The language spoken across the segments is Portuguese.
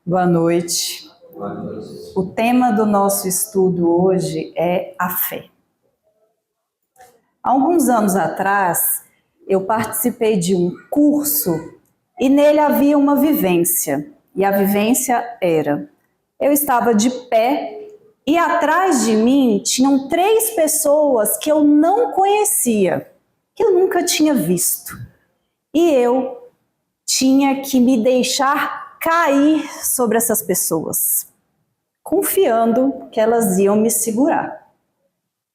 Boa noite. Boa noite. O tema do nosso estudo hoje é a fé. Há alguns anos atrás, eu participei de um curso e nele havia uma vivência. E a vivência era: eu estava de pé e atrás de mim tinham 3 pessoas que eu não conhecia, que eu nunca tinha visto. E eu tinha que me deixar cair sobre essas pessoas, confiando que elas iam me segurar.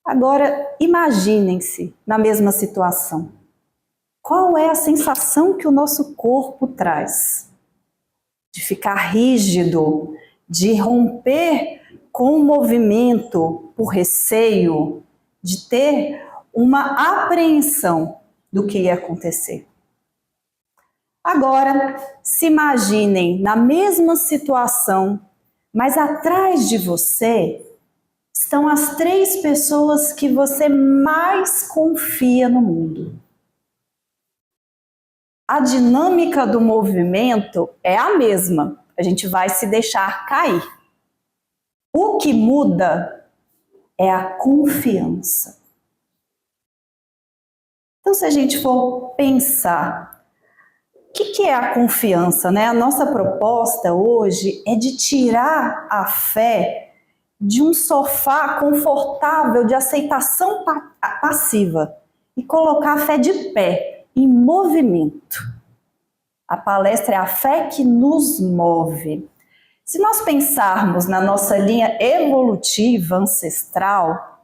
Agora, imaginem-se na mesma situação. Qual é a sensação que o nosso corpo traz? De ficar rígido, de romper com o movimento por receio, de ter uma apreensão do que ia acontecer. Agora, se imaginem na mesma situação, mas atrás de você estão as 3 pessoas que você mais confia no mundo. A dinâmica do movimento é a mesma, a gente vai se deixar cair. O que muda é a confiança. Então, se a gente for pensar, o que é a confiança, né? A nossa proposta hoje é de tirar a fé de um sofá confortável de aceitação passiva e colocar a fé de pé, em movimento. A palestra é a fé que nos move. Se nós pensarmos na nossa linha evolutiva ancestral,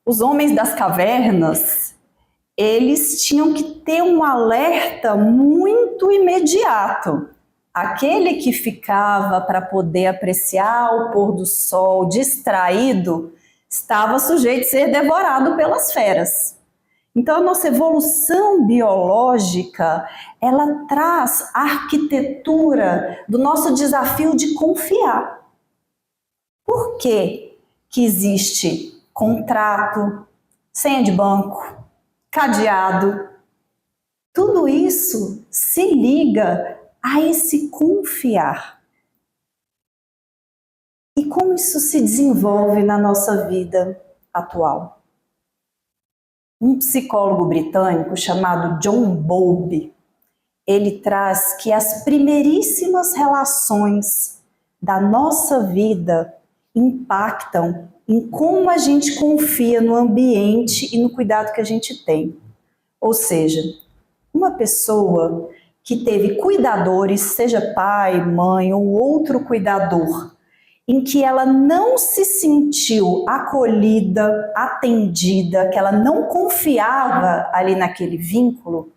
os homens das cavernas, eles tinham que ter um alerta muito imediato. Aquele que ficava para poder apreciar o pôr do sol distraído, estava sujeito a ser devorado pelas feras. Então a nossa evolução biológica, ela traz a arquitetura do nosso desafio de confiar. Por que que existe contrato, senha de banco, cadeado? Tudo isso se liga a esse confiar. E como isso se desenvolve na nossa vida atual? Um psicólogo britânico chamado John Bowlby, ele traz que as primeiríssimas relações da nossa vida impactam em como a gente confia no ambiente e no cuidado que a gente tem. Ou seja, uma pessoa que teve cuidadores, seja pai, mãe ou outro cuidador, em que ela não se sentiu acolhida, atendida, que ela não confiava ali naquele vínculo,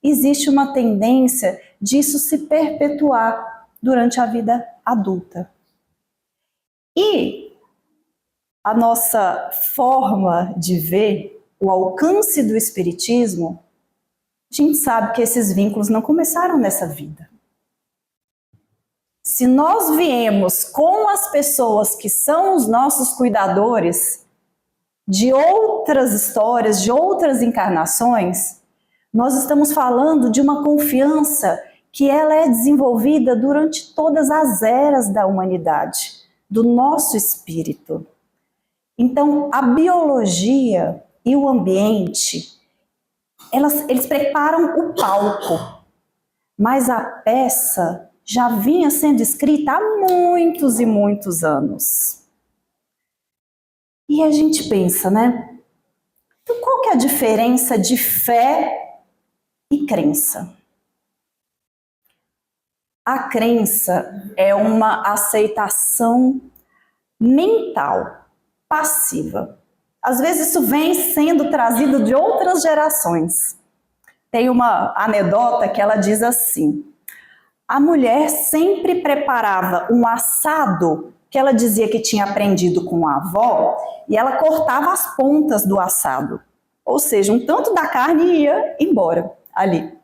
existe uma tendência disso se perpetuar durante a vida adulta. E a nossa forma de ver o alcance do espiritismo, a gente sabe que esses vínculos não começaram nessa vida. Se nós viemos com as pessoas que são os nossos cuidadores de outras histórias, de outras encarnações, nós estamos falando de uma confiança que ela é desenvolvida durante todas as eras da humanidade, do nosso espírito. Então, a biologia e o ambiente, eles preparam o palco, mas a peça já vinha sendo escrita há muitos e muitos anos. E a gente pensa, né? Então, qual que é a diferença de fé e crença? A crença é uma aceitação mental, passiva. Às vezes isso vem sendo trazido de outras gerações. Tem uma anedota que ela diz assim: a mulher sempre preparava um assado que ela dizia que tinha aprendido com a avó e ela cortava as pontas do assado. Ou seja, um tanto da carne ia embora ali.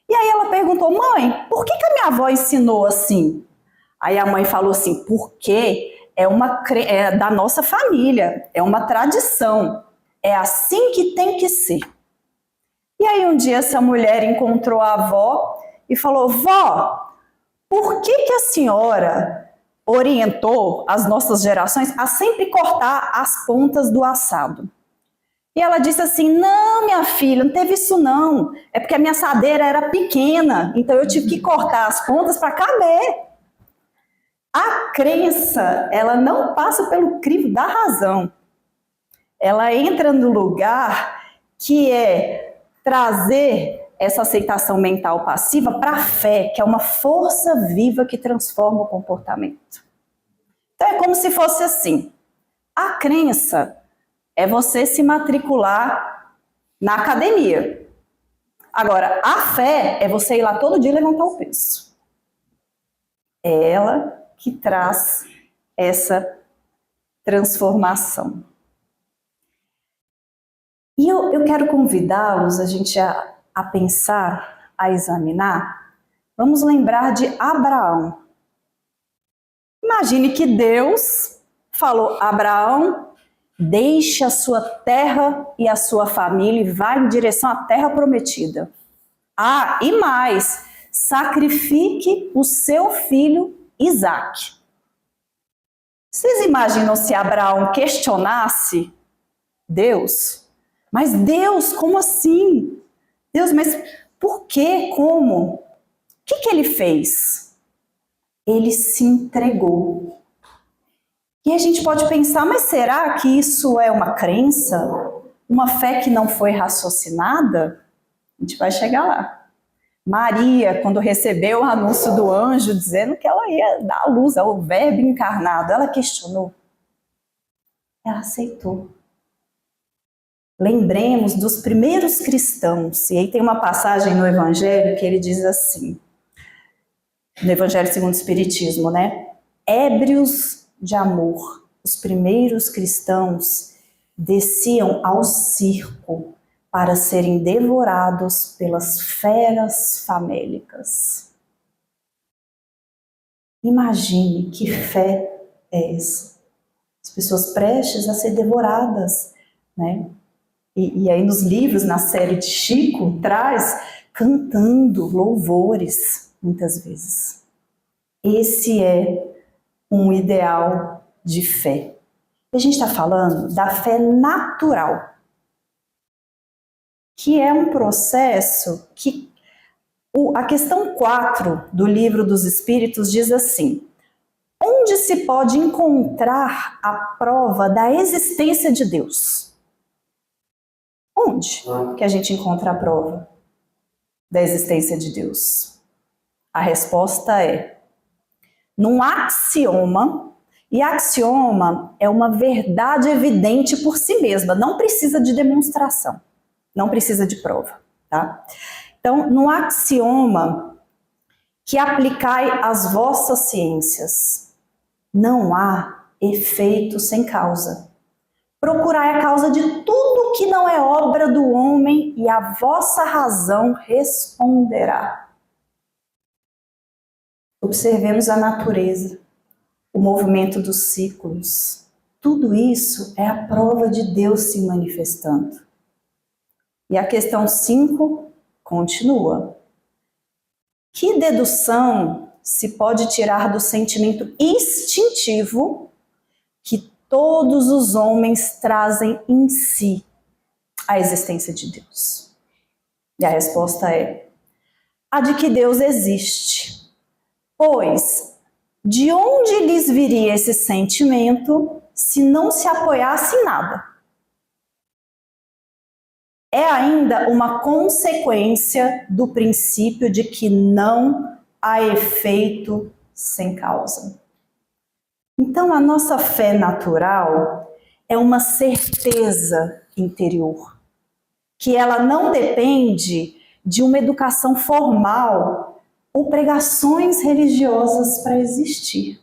E aí ela perguntou: mãe, por que a minha avó ensinou assim? Aí a mãe falou assim: porque é da nossa família, é uma tradição, é assim que tem que ser. E aí um dia essa mulher encontrou a avó e falou: vó, por que que a senhora orientou as nossas gerações a sempre cortar as pontas do assado? E ela disse assim, não, minha filha, não teve isso não. É porque a minha assadeira era pequena, então eu tive que cortar as pontas para caber. A crença, ela não passa pelo crivo da razão. Ela entra no lugar que é trazer essa aceitação mental passiva para a fé, que é uma força viva que transforma o comportamento. Então é como se fosse assim, a crença é você se matricular na academia. Agora, a fé é você ir lá todo dia levantar o peso. É ela que traz essa transformação. E eu quero convidá-los a pensar, a examinar. Vamos lembrar de Abraão. Imagine que Deus falou, Abraão, deixe a sua terra e a sua família e vá em direção à terra prometida. Ah, e mais, sacrifique o seu filho Isaque. Vocês imaginam se Abraão questionasse Deus? Mas Deus, como assim? Deus, mas por quê? Como? O que ele fez? Ele se entregou. E a gente pode pensar, mas será que isso é uma crença? Uma fé que não foi raciocinada? A gente vai chegar lá. Maria, quando recebeu o anúncio do anjo dizendo que ela ia dar à luz ao Verbo encarnado, ela questionou. Ela aceitou. Lembremos dos primeiros cristãos, e aí tem uma passagem no Evangelho que ele diz assim, no Evangelho segundo o Espiritismo, né? Ébrios de amor, os primeiros cristãos desciam ao circo para serem devorados pelas feras famélicas. Imagine que fé é essa. As pessoas prestes a ser devoradas, né? E aí nos livros, na série de Chico, traz cantando louvores, muitas vezes. Esse é um ideal de fé. A gente está falando da fé natural, que é um processo que a questão 4 do Livro dos Espíritos diz assim, onde se pode encontrar a prova da existência de Deus? Onde que a gente encontra a prova da existência de Deus? A resposta é num axioma, e axioma é uma verdade evidente por si mesma, não precisa de demonstração, não precisa de prova, tá? Então, no axioma que aplicai às vossas ciências, não há efeito sem causa. Procurai a causa de tudo que não é obra do homem e a vossa razão responderá. Observemos a natureza, o movimento dos ciclos. Tudo isso é a prova de Deus se manifestando. E a questão 5 continua. Que dedução se pode tirar do sentimento instintivo que todos os homens trazem em si a existência de Deus? E a resposta é a de que Deus existe. Pois, de onde lhes viria esse sentimento se não se apoiasse em nada? É ainda uma consequência do princípio de que não há efeito sem causa. Então, a nossa fé natural é uma certeza interior, que ela não depende de uma educação formal ou pregações religiosas para existir.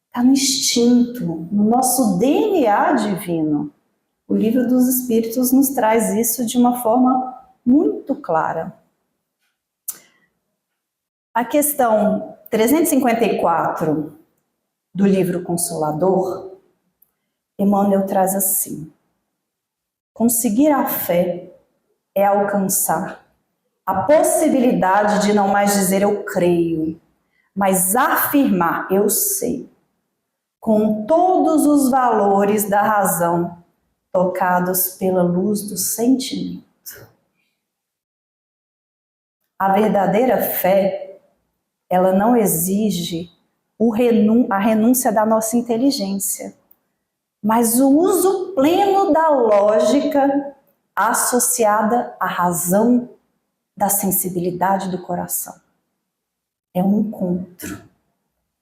Está no instinto, no nosso DNA divino. O Livro dos Espíritos nos traz isso de uma forma muito clara. A questão 354 do Livro Consolador, Emmanuel traz assim: conseguir a fé é alcançar a possibilidade de não mais dizer eu creio, mas afirmar, eu sei, com todos os valores da razão, tocados pela luz do sentimento. A verdadeira fé, ela não exige a renúncia da nossa inteligência, mas o uso pleno da lógica associada à razão da sensibilidade do coração. É um encontro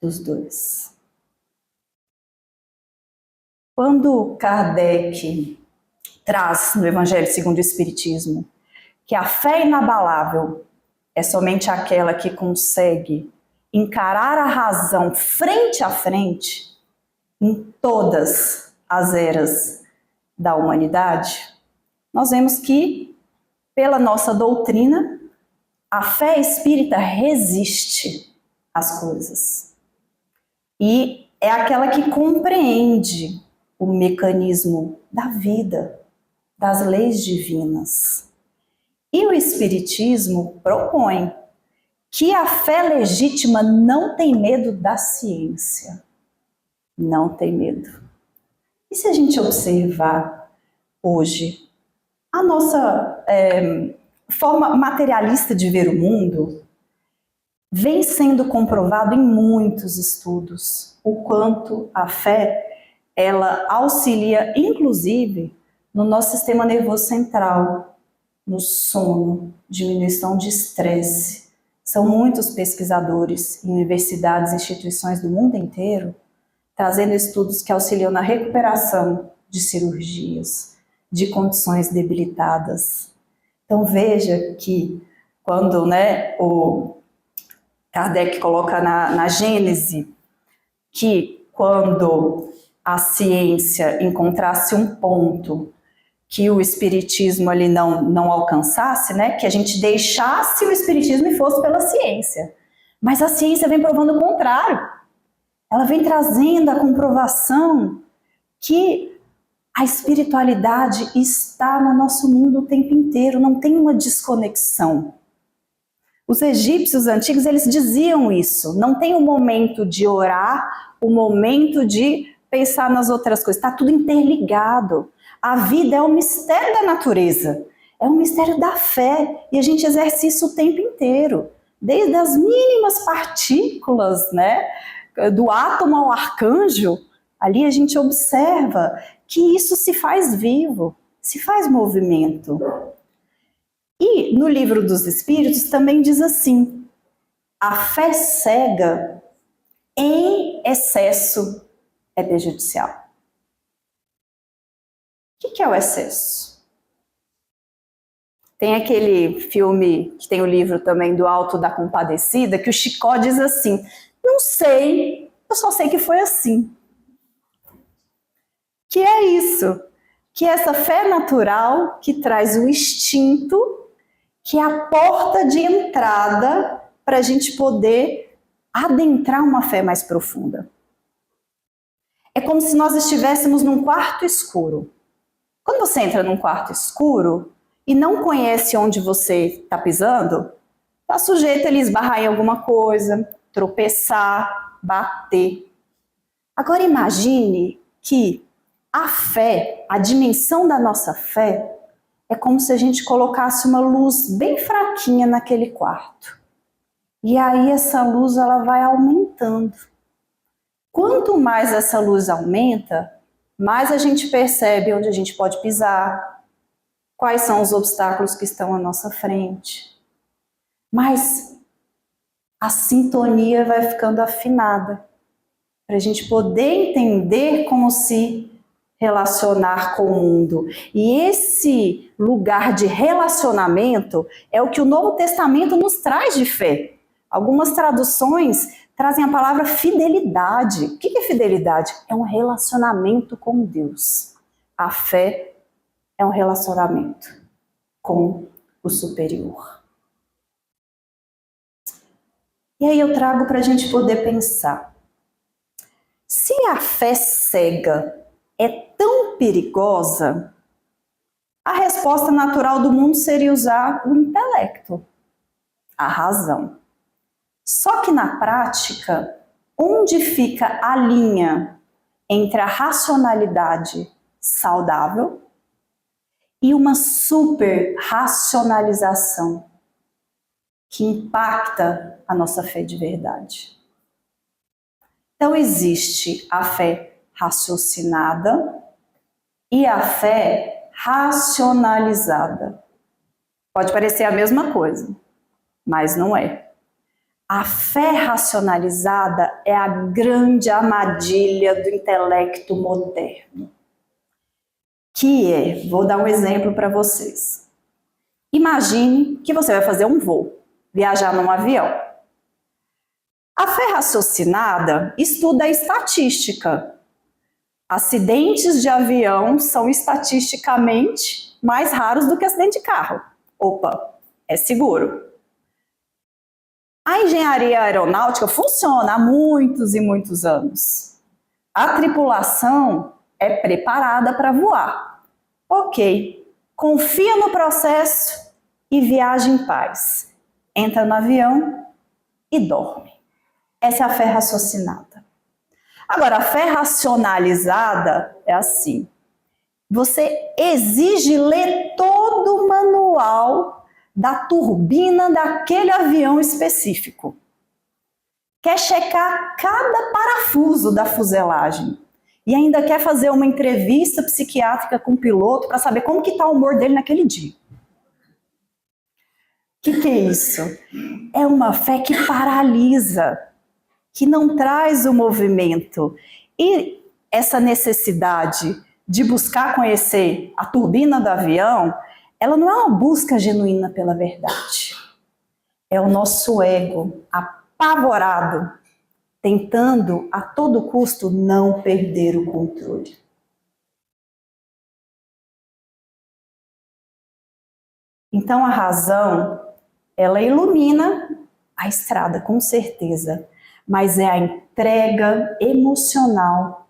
dos dois. Quando Kardec traz no Evangelho segundo o Espiritismo que a fé inabalável é somente aquela que consegue encarar a razão frente a frente em todas as eras da humanidade, nós vemos que, pela nossa doutrina, a fé espírita resiste às coisas. E é aquela que compreende o mecanismo da vida, das leis divinas. E o Espiritismo propõe que a fé legítima não tem medo da ciência. Não tem medo. E se a gente observar hoje a nossa forma materialista de ver o mundo, vem sendo comprovado em muitos estudos o quanto a fé ela auxilia, inclusive, no nosso sistema nervoso central, no sono, diminuição de estresse. São muitos pesquisadores em universidades e instituições do mundo inteiro trazendo estudos que auxiliam na recuperação de cirurgias, de condições debilitadas. Então veja que quando o Kardec coloca na Gênese que quando a ciência encontrasse um ponto que o espiritismo ali não alcançasse, que a gente deixasse o espiritismo e fosse pela ciência. Mas a ciência vem provando o contrário. Ela vem trazendo a comprovação que a espiritualidade está no nosso mundo o tempo inteiro, não tem uma desconexão. Os egípcios antigos, eles diziam isso, não tem o momento de orar, o momento de pensar nas outras coisas, está tudo interligado. A vida é um mistério da natureza, é um mistério da fé, e a gente exerce isso o tempo inteiro, desde as mínimas partículas, do átomo ao arcanjo, ali a gente observa que isso se faz vivo, se faz movimento. E no Livro dos Espíritos também diz assim, a fé cega em excesso é prejudicial. O que é o excesso? Tem aquele filme, que tem o livro também do Alto da Compadecida, que o Chicó diz assim, não sei, eu só sei que foi assim. Que é isso, que essa fé natural que traz o instinto, que é a porta de entrada para a gente poder adentrar uma fé mais profunda. É como se nós estivéssemos num quarto escuro. Quando você entra num quarto escuro e não conhece onde você está pisando, está sujeito a ele esbarrar em alguma coisa, tropeçar, bater. Agora imagine que a fé, a dimensão da nossa fé, é como se a gente colocasse uma luz bem fraquinha naquele quarto. E aí essa luz ela vai aumentando. Quanto mais essa luz aumenta, mais a gente percebe onde a gente pode pisar, quais são os obstáculos que estão à nossa frente. Mas a sintonia vai ficando afinada, para a gente poder entender como se relacionar com o mundo. E esse lugar de relacionamento é o que o Novo Testamento nos traz de fé. Algumas traduções trazem a palavra fidelidade. O que é fidelidade? É um relacionamento com Deus. A fé é um relacionamento com o superior. E aí eu trago para a gente poder pensar. Se a fé cega é tão perigosa, a resposta natural do mundo seria usar o intelecto, a razão. Só que na prática, onde fica a linha entre a racionalidade saudável e uma super racionalização que impacta a nossa fé de verdade? Então existe a fé raciocinada e a fé racionalizada. Pode parecer a mesma coisa, mas não é. A fé racionalizada é a grande armadilha do intelecto moderno. Vou dar um exemplo para vocês. Imagine que você vai fazer um voo, viajar num avião. A fé raciocinada estuda a estatística. Acidentes de avião são estatisticamente mais raros do que acidente de carro. Opa, é seguro. A engenharia aeronáutica funciona há muitos e muitos anos. A tripulação é preparada para voar. Ok, confia no processo e viaja em paz. Entra no avião e dorme. Essa é a fé raciocinada. Agora, a fé racionalizada é assim. Você exige ler todo o manual da turbina daquele avião específico. Quer checar cada parafuso da fuselagem. E ainda quer fazer uma entrevista psiquiátrica com o piloto para saber como que está o humor dele naquele dia. O que é isso? É uma fé que paralisa, que não traz o movimento. E essa necessidade de buscar conhecer a turbina do avião, ela não é uma busca genuína pela verdade. É o nosso ego apavorado, tentando a todo custo não perder o controle. Então a razão, ela ilumina a estrada, com certeza, mas é a entrega emocional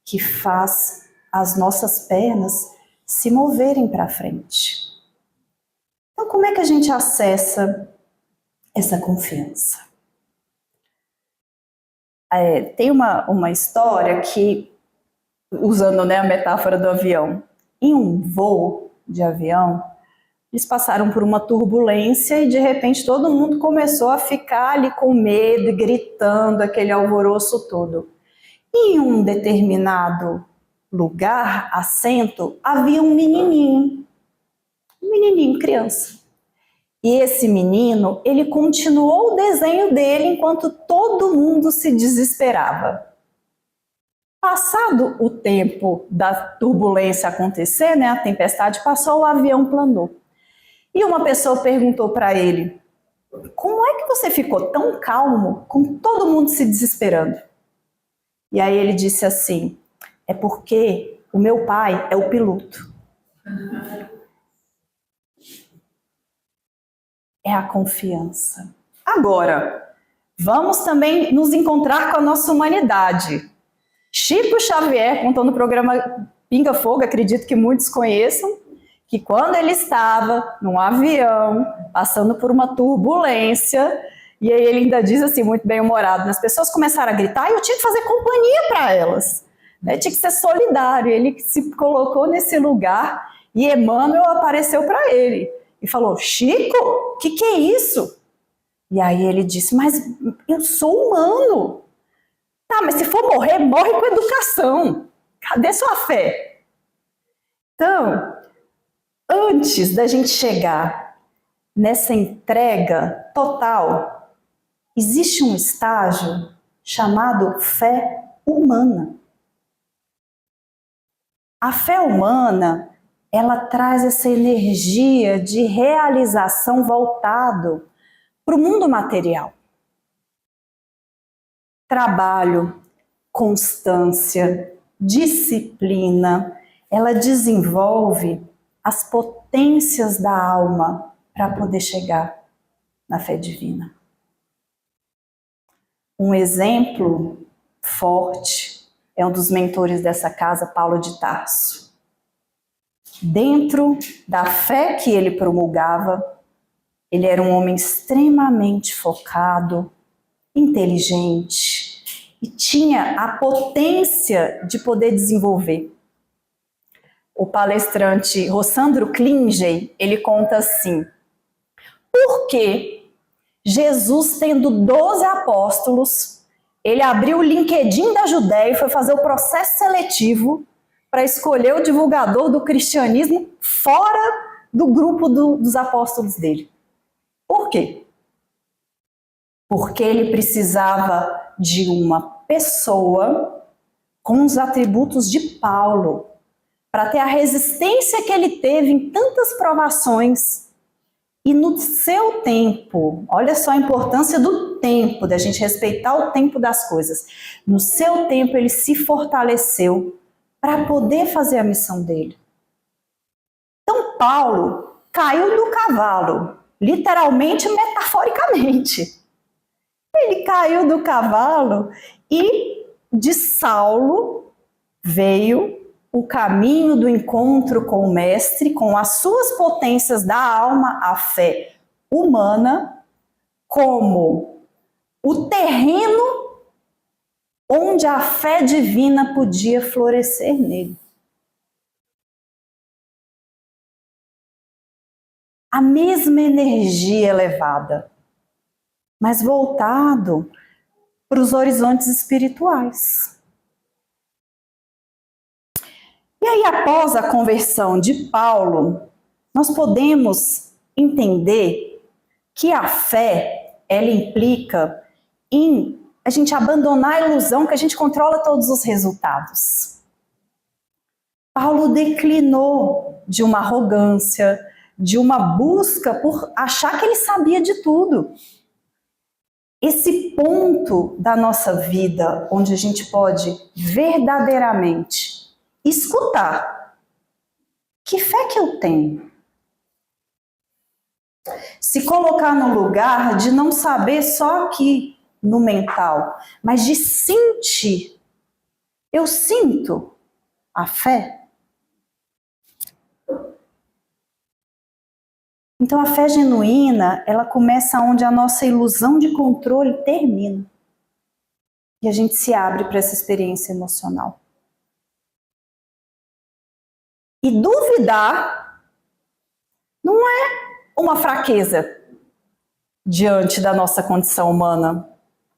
que faz as nossas pernas se moverem para frente. Então, como é que a gente acessa essa confiança? Tem uma história que, usando, né, a metáfora do avião, em um voo de avião, eles passaram por uma turbulência e de repente todo mundo começou a ficar ali com medo, gritando, aquele alvoroço todo. E em um determinado lugar, assento, havia um menininho, criança. E esse menino, ele continuou o desenho dele enquanto todo mundo se desesperava. Passado o tempo da turbulência acontecer, né, a tempestade passou, o avião planou. E uma pessoa perguntou para ele, como é que você ficou tão calmo com todo mundo se desesperando? E aí ele disse assim, é porque o meu pai é o piloto. É a confiança. Agora, vamos também nos encontrar com a nossa humanidade. Chico Xavier contou no programa Pinga Fogo, acredito que muitos conheçam, que quando ele estava num avião, passando por uma turbulência, e aí ele ainda diz assim, muito bem-humorado, as pessoas começaram a gritar e eu tinha que fazer companhia para elas. Né? Tinha que ser solidário. Ele se colocou nesse lugar e Emmanuel apareceu para ele e falou, Chico, o que é isso? E aí ele disse, mas eu sou humano. Tá, mas se for morrer, morre com educação. Cadê sua fé? Então, antes da gente chegar nessa entrega total, existe um estágio chamado fé humana. A fé humana, ela traz essa energia de realização voltado para o mundo material. Trabalho, constância, disciplina, ela desenvolve as potências da alma para poder chegar na fé divina. Um exemplo forte é um dos mentores dessa casa, Paulo de Tarso. Dentro da fé que ele promulgava, ele era um homem extremamente focado, inteligente e tinha a potência de poder desenvolver. O palestrante Rossandro Klingey, ele conta assim: por que Jesus, tendo 12 apóstolos, ele abriu o LinkedIn da Judéia e foi fazer o processo seletivo para escolher o divulgador do cristianismo fora do grupo dos apóstolos dele? Por quê? Porque ele precisava de uma pessoa com os atributos de Paulo, para ter a resistência que ele teve em tantas provações. E no seu tempo, olha só a importância do tempo, da gente respeitar o tempo das coisas. No seu tempo ele se fortaleceu para poder fazer a missão dele. Então Paulo caiu do cavalo, literalmente e metaforicamente. Ele caiu do cavalo e de Saulo veio o caminho do encontro com o Mestre, com as suas potências da alma, a fé humana, como o terreno onde a fé divina podia florescer nele. A mesma energia elevada, mas voltado para os horizontes espirituais. E aí, após a conversão de Paulo, nós podemos entender que a fé, ela implica em a gente abandonar a ilusão que a gente controla todos os resultados. Paulo declinou de uma arrogância, de uma busca por achar que ele sabia de tudo. Esse ponto da nossa vida onde a gente pode verdadeiramente escutar. Que fé que eu tenho? Se colocar no lugar de não saber só aqui no mental, mas de sentir. Eu sinto a fé. Então a fé genuína, ela começa onde a nossa ilusão de controle termina. E a gente se abre para essa experiência emocional. E duvidar não é uma fraqueza diante da nossa condição humana.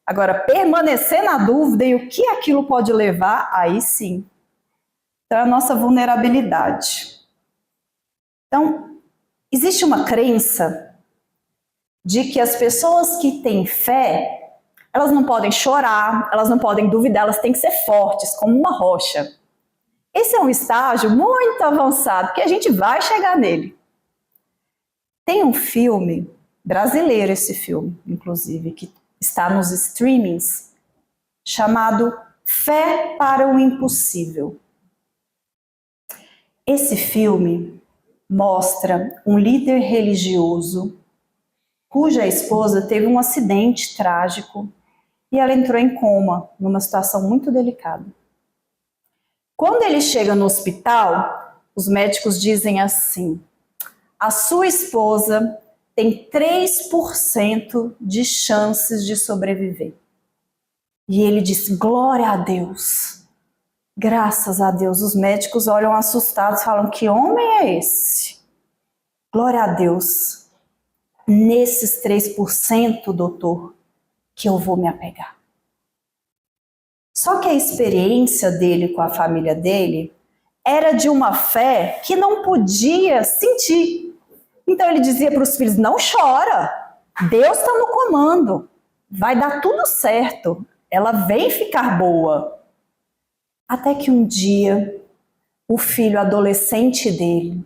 Agora, permanecer na dúvida e o que aquilo pode levar, aí sim. Então, é a nossa vulnerabilidade. Então, existe uma crença de que as pessoas que têm fé, elas não podem chorar, elas não podem duvidar, elas têm que ser fortes, como uma rocha. Esse é um estágio muito avançado, que a gente vai chegar nele. Tem um filme, brasileiro esse filme, inclusive, que está nos streamings, chamado Fé para o Impossível. Esse filme mostra um líder religioso cuja esposa teve um acidente trágico e ela entrou em coma, numa situação muito delicada. Quando ele chega no hospital, os médicos dizem assim: a sua esposa tem 3% de chances de sobreviver. E ele disse: glória a Deus. Graças a Deus. Os médicos olham assustados e falam: que homem é esse? Glória a Deus. Nesses 3%, doutor, que eu vou me apegar. Só que a experiência dele com a família dele era de uma fé que não podia sentir. Então ele dizia para os filhos: não chora, Deus está no comando, vai dar tudo certo, ela vem ficar boa. Até que um dia, o filho adolescente dele,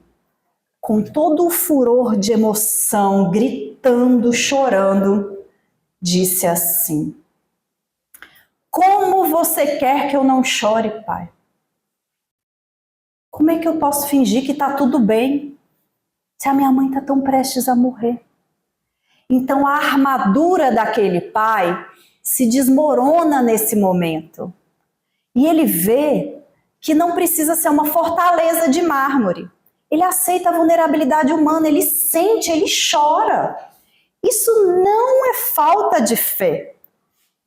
com todo o furor de emoção, gritando, chorando, disse assim: como você quer que eu não chore, pai? Como é que eu posso fingir que está tudo bem, se a minha mãe está tão prestes a morrer? Então a armadura daquele pai se desmorona nesse momento. E ele vê que não precisa ser uma fortaleza de mármore. Ele aceita a vulnerabilidade humana, ele sente, ele chora. Isso não é falta de fé.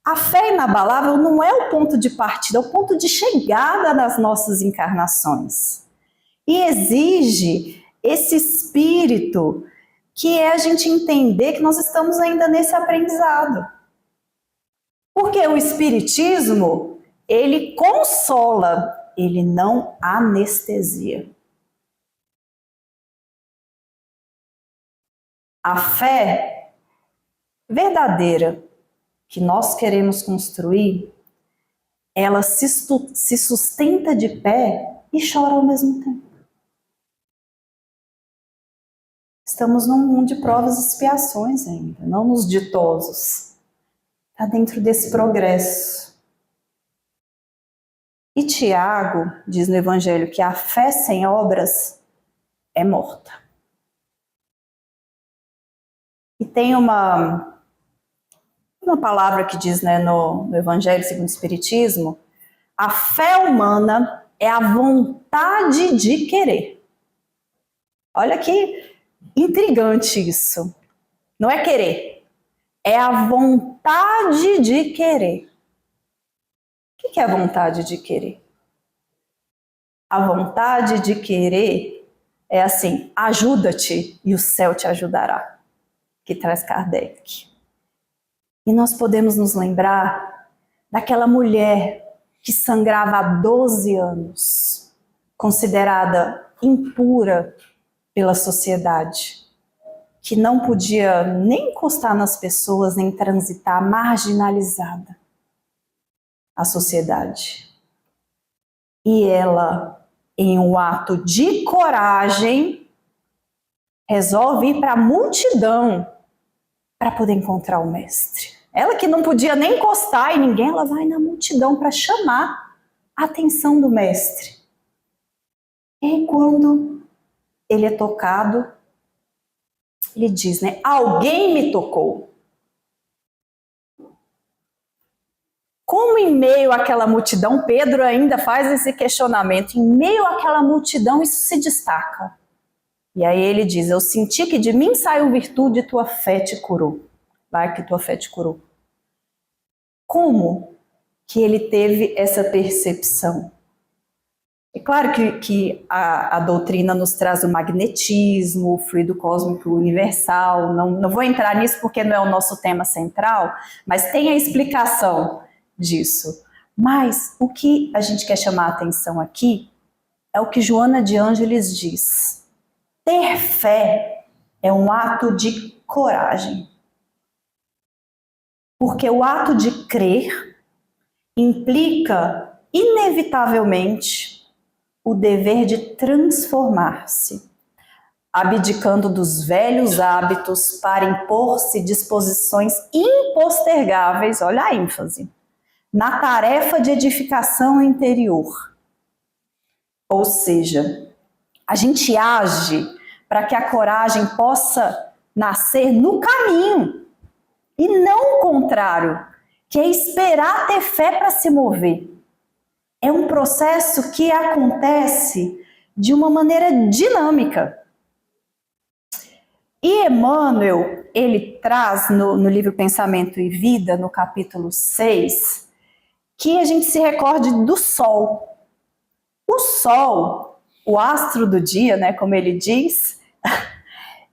A fé inabalável não é o ponto de partida, é o ponto de chegada das nossas encarnações. E exige esse espírito que é a gente entender que nós estamos ainda nesse aprendizado. Porque o espiritismo, ele consola, ele não anestesia. A fé verdadeira que nós queremos construir, ela se sustenta de pé e chora ao mesmo tempo. Estamos num mundo de provas e expiações ainda, não nos ditosos. Está dentro desse progresso. E Tiago diz no Evangelho que a fé sem obras é morta. E tem uma palavra que diz, né, no Evangelho segundo o Espiritismo, a fé humana é a vontade de querer. Olha que intrigante isso. Não é querer, é a vontade de querer. O que é a vontade de querer? A vontade de querer é assim, ajuda-te e o céu te ajudará, que traz Kardec. E nós podemos nos lembrar daquela mulher que sangrava há 12 anos, considerada impura pela sociedade, que não podia nem encostar nas pessoas, nem transitar, marginalizada a sociedade. E ela, em um ato de coragem, resolve ir para a multidão para poder encontrar o mestre. Ela que não podia nem encostar em ninguém, ela vai na multidão para chamar a atenção do mestre. E quando ele é tocado, ele diz, né? Alguém me tocou. Como em meio àquela multidão, Pedro ainda faz esse questionamento, em meio àquela multidão isso se destaca. E aí ele diz, eu senti que de mim saiu virtude e tua fé te curou. Vai que tua fé te curou. Como que ele teve essa percepção? É claro que a doutrina nos traz o magnetismo, o fluido cósmico universal, não vou entrar nisso porque não é o nosso tema central, mas tem a explicação disso. Mas o que a gente quer chamar a atenção aqui é o que Joana de Ângeles diz. Ter fé é um ato de coragem. Porque o ato de crer implica, inevitavelmente, o dever de transformar-se, abdicando dos velhos hábitos para impor-se disposições impostergáveis, olha a ênfase, na tarefa de edificação interior. Ou seja, a gente age para que a coragem possa nascer no caminho e não o contrário, que é esperar ter fé para se mover. É um processo que acontece de uma maneira dinâmica. E Emmanuel, ele traz no livro Pensamento e Vida, no capítulo 6, que a gente se recorde do Sol. O Sol, o astro do dia, né, como ele diz,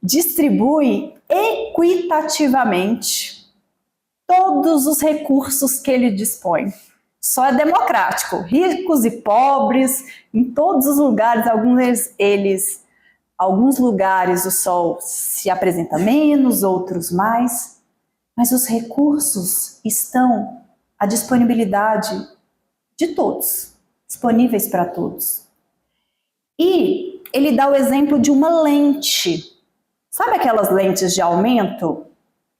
distribui equitativamente todos os recursos que ele dispõe. Só é democrático, ricos e pobres, em todos os lugares, alguns lugares o Sol se apresenta menos, outros mais, mas os recursos estão à disponibilidade de todos, disponíveis para todos. E ele dá o exemplo de uma lente. Sabe aquelas lentes de aumento? O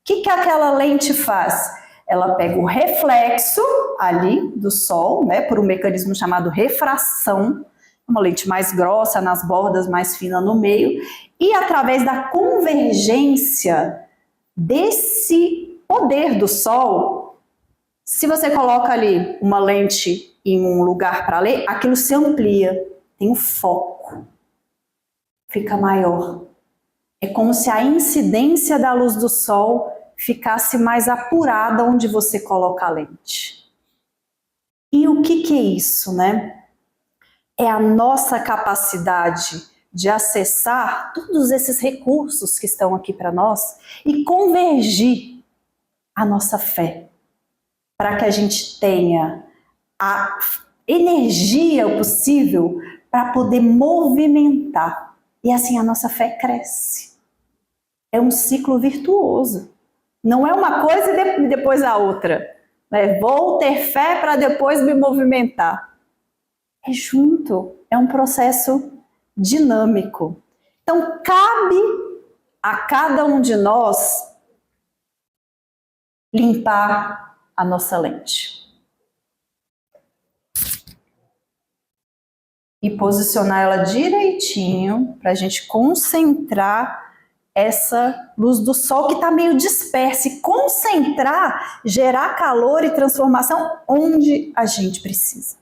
que aquela lente faz? Ela pega o reflexo ali do Sol, né, por um mecanismo chamado refração, uma lente mais grossa nas bordas, mais fina no meio, e através da convergência desse poder do Sol, se você coloca ali uma lente em um lugar para ler, aquilo se amplia, tem um foco, fica maior. É como se a incidência da luz do Sol ficasse mais apurada onde você coloca a lente. E o que é isso, né? É a nossa capacidade de acessar todos esses recursos que estão aqui para nós e convergir a nossa fé, para que a gente tenha a energia possível para poder movimentar. E assim a nossa fé cresce. É um ciclo virtuoso. Não é uma coisa e depois a outra. Né? Vou ter fé para depois me movimentar. É junto, é um processo dinâmico. Então, cabe a cada um de nós limpar a nossa lente. E posicionar ela direitinho para a gente concentrar essa luz do sol que está meio dispersa e concentrar, gerar calor e transformação onde a gente precisa.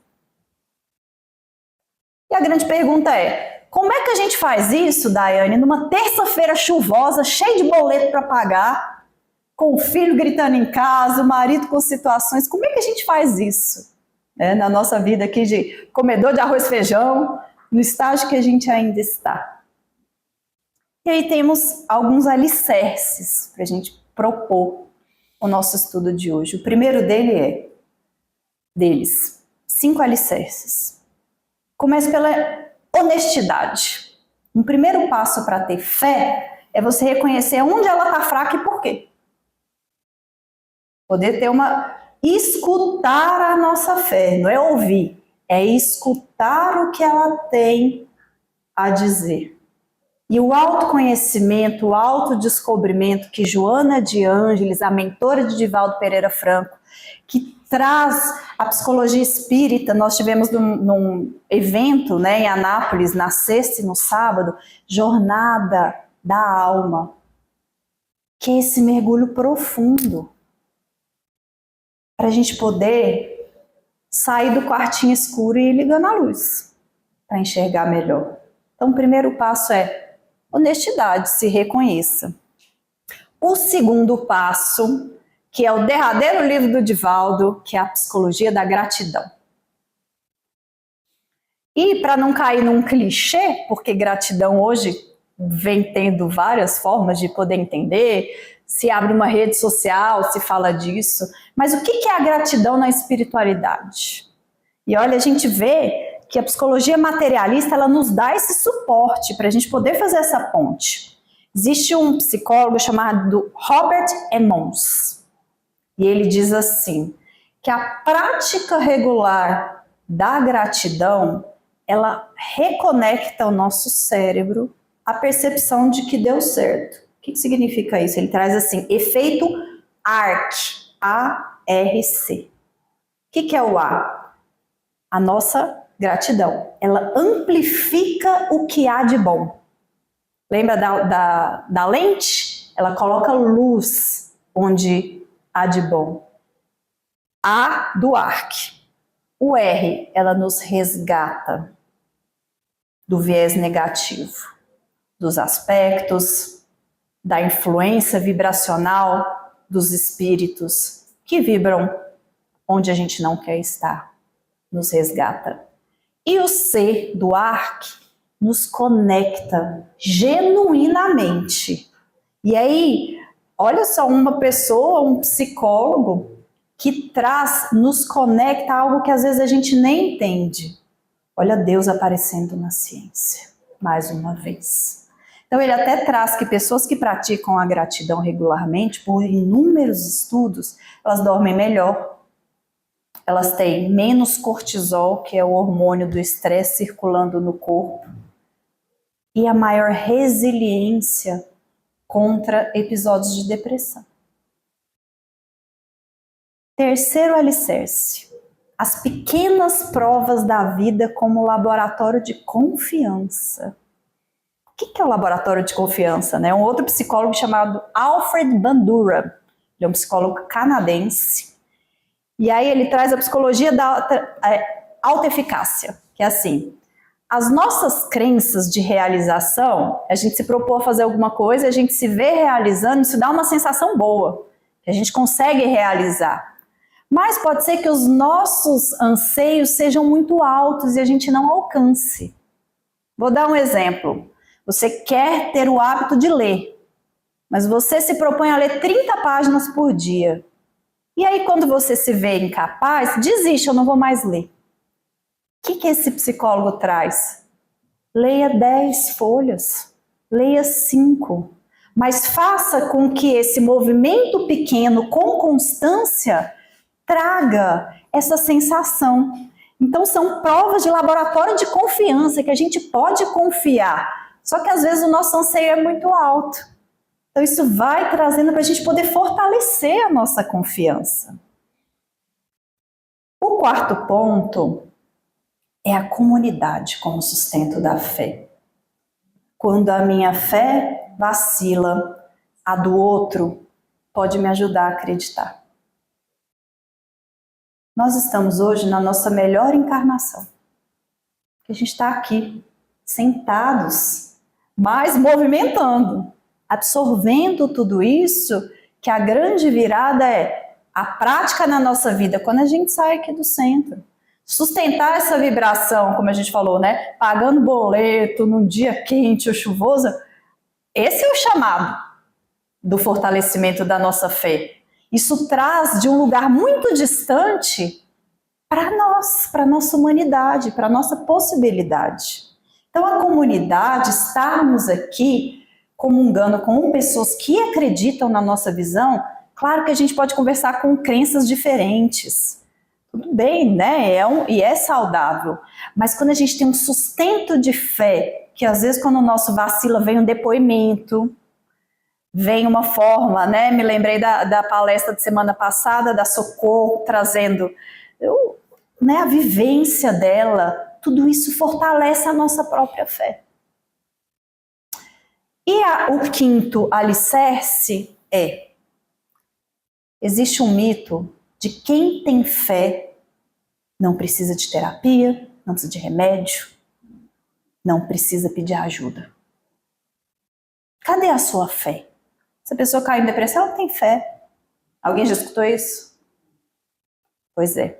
E a grande pergunta é, como é que a gente faz isso, Daiane, numa terça-feira chuvosa, cheia de boleto para pagar, com o filho gritando em casa, o marido com situações, como é que a gente faz isso? Na nossa vida aqui de comedor de arroz e feijão, no estágio que a gente ainda está. E aí temos alguns alicerces para a gente propor o nosso estudo de hoje. O primeiro deles, 5 alicerces. Começo pela honestidade. Um primeiro passo para ter fé é você reconhecer onde ela está fraca e por quê. Poder ter escutar a nossa fé, não é ouvir, é escutar o que ela tem a dizer. E o autoconhecimento, o autodescobrimento que Joana de Ângeles, a mentora de Divaldo Pereira Franco, que traz a psicologia espírita, nós tivemos num evento, né, em Anápolis, na sexta e no sábado, Jornada da Alma, que é esse mergulho profundo, para a gente poder sair do quartinho escuro e ir ligando a luz, para enxergar melhor. Então, o primeiro passo é honestidade, se reconheça. O segundo passo, que é o derradeiro livro do Divaldo, que é a Psicologia da Gratidão. E para não cair num clichê, porque gratidão hoje vem tendo várias formas de poder entender, se abre uma rede social, se fala disso, mas o que é a gratidão na espiritualidade? E olha, a gente vê que a psicologia materialista, ela nos dá esse suporte para a gente poder fazer essa ponte. Existe um psicólogo chamado Robert Emmons, e ele diz assim, que a prática regular da gratidão, ela reconecta o nosso cérebro à percepção de que deu certo. O que significa isso? Ele traz assim, efeito ARC, A-R-C. O que é o A? A nossa gratidão. Ela amplifica o que há de bom. Lembra da lente? Ela coloca luz onde há de bom. A do ARC. O R, ela nos resgata do viés negativo, dos aspectos, da influência vibracional dos espíritos que vibram onde a gente não quer estar. Nos resgata. E o C do ARC nos conecta genuinamente. E aí, olha só, uma pessoa, um psicólogo, que nos conecta a algo que às vezes a gente nem entende. Olha Deus aparecendo na ciência, mais uma vez. Então ele até traz que pessoas que praticam a gratidão regularmente, por inúmeros estudos, elas dormem melhor, elas têm menos cortisol, que é o hormônio do estresse circulando no corpo, e a maior resiliência contra episódios de depressão. Terceiro alicerce, as pequenas provas da vida como laboratório de confiança. O que é o laboratório de confiança? Um outro psicólogo chamado Alfred Bandura, ele é um psicólogo canadense, e aí ele traz a psicologia da autoeficácia, que é assim, as nossas crenças de realização, a gente se propôs a fazer alguma coisa, a gente se vê realizando, isso dá uma sensação boa. que a gente consegue realizar. Mas pode ser que os nossos anseios sejam muito altos e a gente não alcance. Vou dar um exemplo. Você quer ter o hábito de ler, mas você se propõe a ler 30 páginas por dia. E aí, quando você se vê incapaz, desiste, eu não vou mais ler. O que esse psicólogo traz? Leia 10 folhas, leia 5, mas faça com que esse movimento pequeno, com constância, traga essa sensação. Então, são provas de laboratório de confiança, que a gente pode confiar. Só que às vezes o nosso anseio é muito alto. Então, isso vai trazendo para a gente poder fortalecer a nossa confiança. O quarto ponto é a comunidade como sustento da fé. Quando a minha fé vacila, a do outro pode me ajudar a acreditar. Nós estamos hoje na nossa melhor encarnação. A gente está aqui, sentados, mas movimentando, absorvendo tudo isso, que a grande virada é a prática na nossa vida, quando a gente sai aqui do centro. Sustentar essa vibração, como a gente falou, né? Pagando boleto num dia quente ou chuvoso, esse é o chamado do fortalecimento da nossa fé. Isso traz de um lugar muito distante para nós, para a nossa humanidade, para a nossa possibilidade. Então, a comunidade, estarmos aqui comungando com pessoas que acreditam na nossa visão, claro que a gente pode conversar com crenças diferentes. Tudo bem, né? E é saudável. Mas quando a gente tem um sustento de fé, que às vezes quando o nosso vacila vem um depoimento, vem uma forma, né? Me lembrei da palestra de semana passada, da Socorro, trazendo a vivência dela. Tudo isso fortalece a nossa própria fé. E o quinto alicerce é: existe um mito de quem tem fé não precisa de terapia, não precisa de remédio, não precisa pedir ajuda. Cadê a sua fé? Se a pessoa cai em depressão, ela não tem fé. Alguém já escutou isso? Pois é.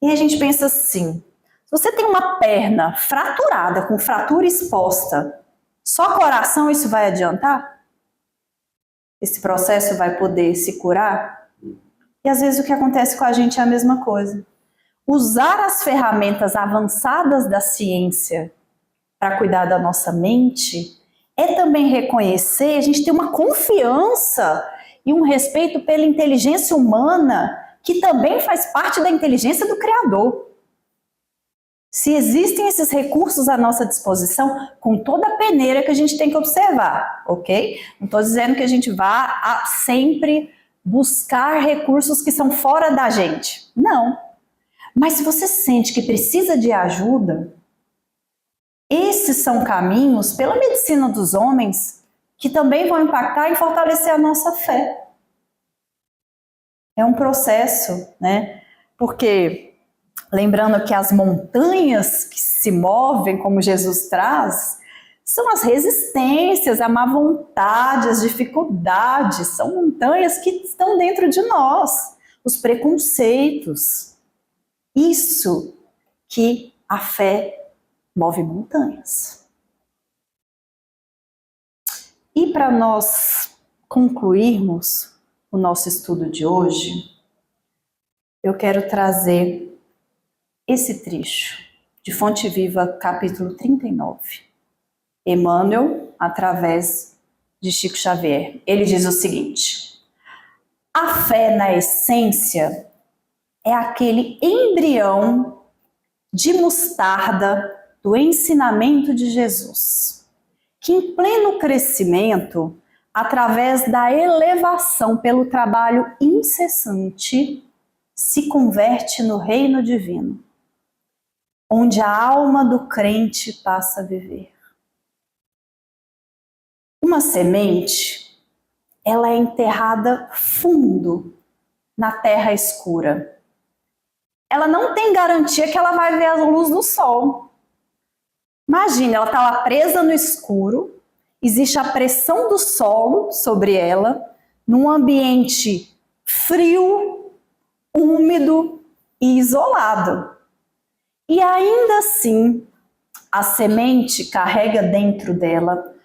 E a gente pensa assim, se você tem uma perna fraturada, com fratura exposta, só coração isso vai adiantar? Esse processo vai poder se curar? E às vezes o que acontece com a gente é a mesma coisa. Usar as ferramentas avançadas da ciência para cuidar da nossa mente é também reconhecer, a gente ter uma confiança e um respeito pela inteligência humana, que também faz parte da inteligência do Criador. Se existem esses recursos à nossa disposição, com toda a peneira que a gente tem que observar, ok? Não estou dizendo que a gente vá sempre buscar recursos que são fora da gente. Não. Mas se você sente que precisa de ajuda, esses são caminhos, pela medicina dos homens, que também vão impactar e fortalecer a nossa fé. É um processo, né? Porque, lembrando que as montanhas que se movem, como Jesus traz, são as resistências, a má vontade, as dificuldades, são montanhas que estão dentro de nós, os preconceitos. Isso que a fé move montanhas. E para nós concluirmos o nosso estudo de hoje, eu quero trazer esse trecho de Fonte Viva, capítulo 39. Emmanuel, através de Chico Xavier. Ele diz o seguinte: a fé na essência é aquele embrião de mostarda do ensinamento de Jesus, que em pleno crescimento, através da elevação pelo trabalho incessante, se converte no reino divino, onde a alma do crente passa a viver. Uma semente, ela é enterrada fundo na terra escura. Ela não tem garantia que ela vai ver a luz do sol. Imagina, ela está lá presa no escuro, existe a pressão do solo sobre ela, num ambiente frio, úmido e isolado. E ainda assim, a semente carrega dentro dela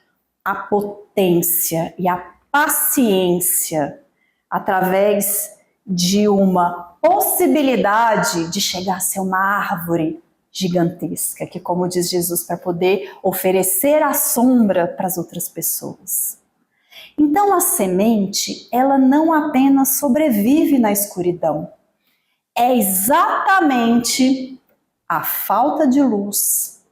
a potência e a paciência através de uma possibilidade de chegar a ser uma árvore gigantesca, que, como diz Jesus, para poder oferecer a sombra para as outras pessoas. Então a semente, ela não apenas sobrevive na escuridão, é exatamente a falta de luz,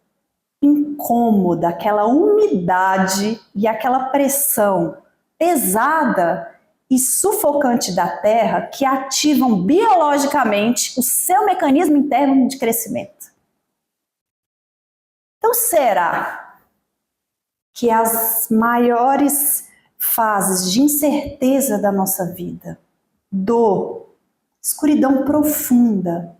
incômoda, aquela umidade e aquela pressão pesada e sufocante da terra que ativam biologicamente o seu mecanismo interno de crescimento. Então, será que as maiores fases de incerteza da nossa vida, dor, escuridão profunda,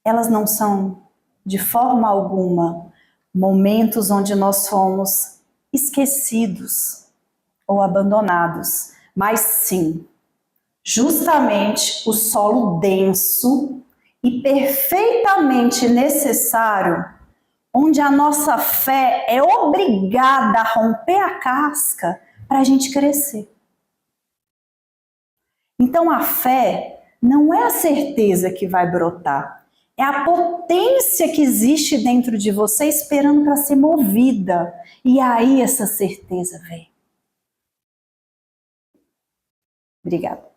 elas não são, de forma alguma, momentos onde nós fomos esquecidos ou abandonados, mas sim, justamente o solo denso e perfeitamente necessário, onde a nossa fé é obrigada a romper a casca para a gente crescer. Então a fé não é a certeza que vai brotar, é a potência que existe dentro de você esperando para ser movida. E aí essa certeza vem. Obrigada.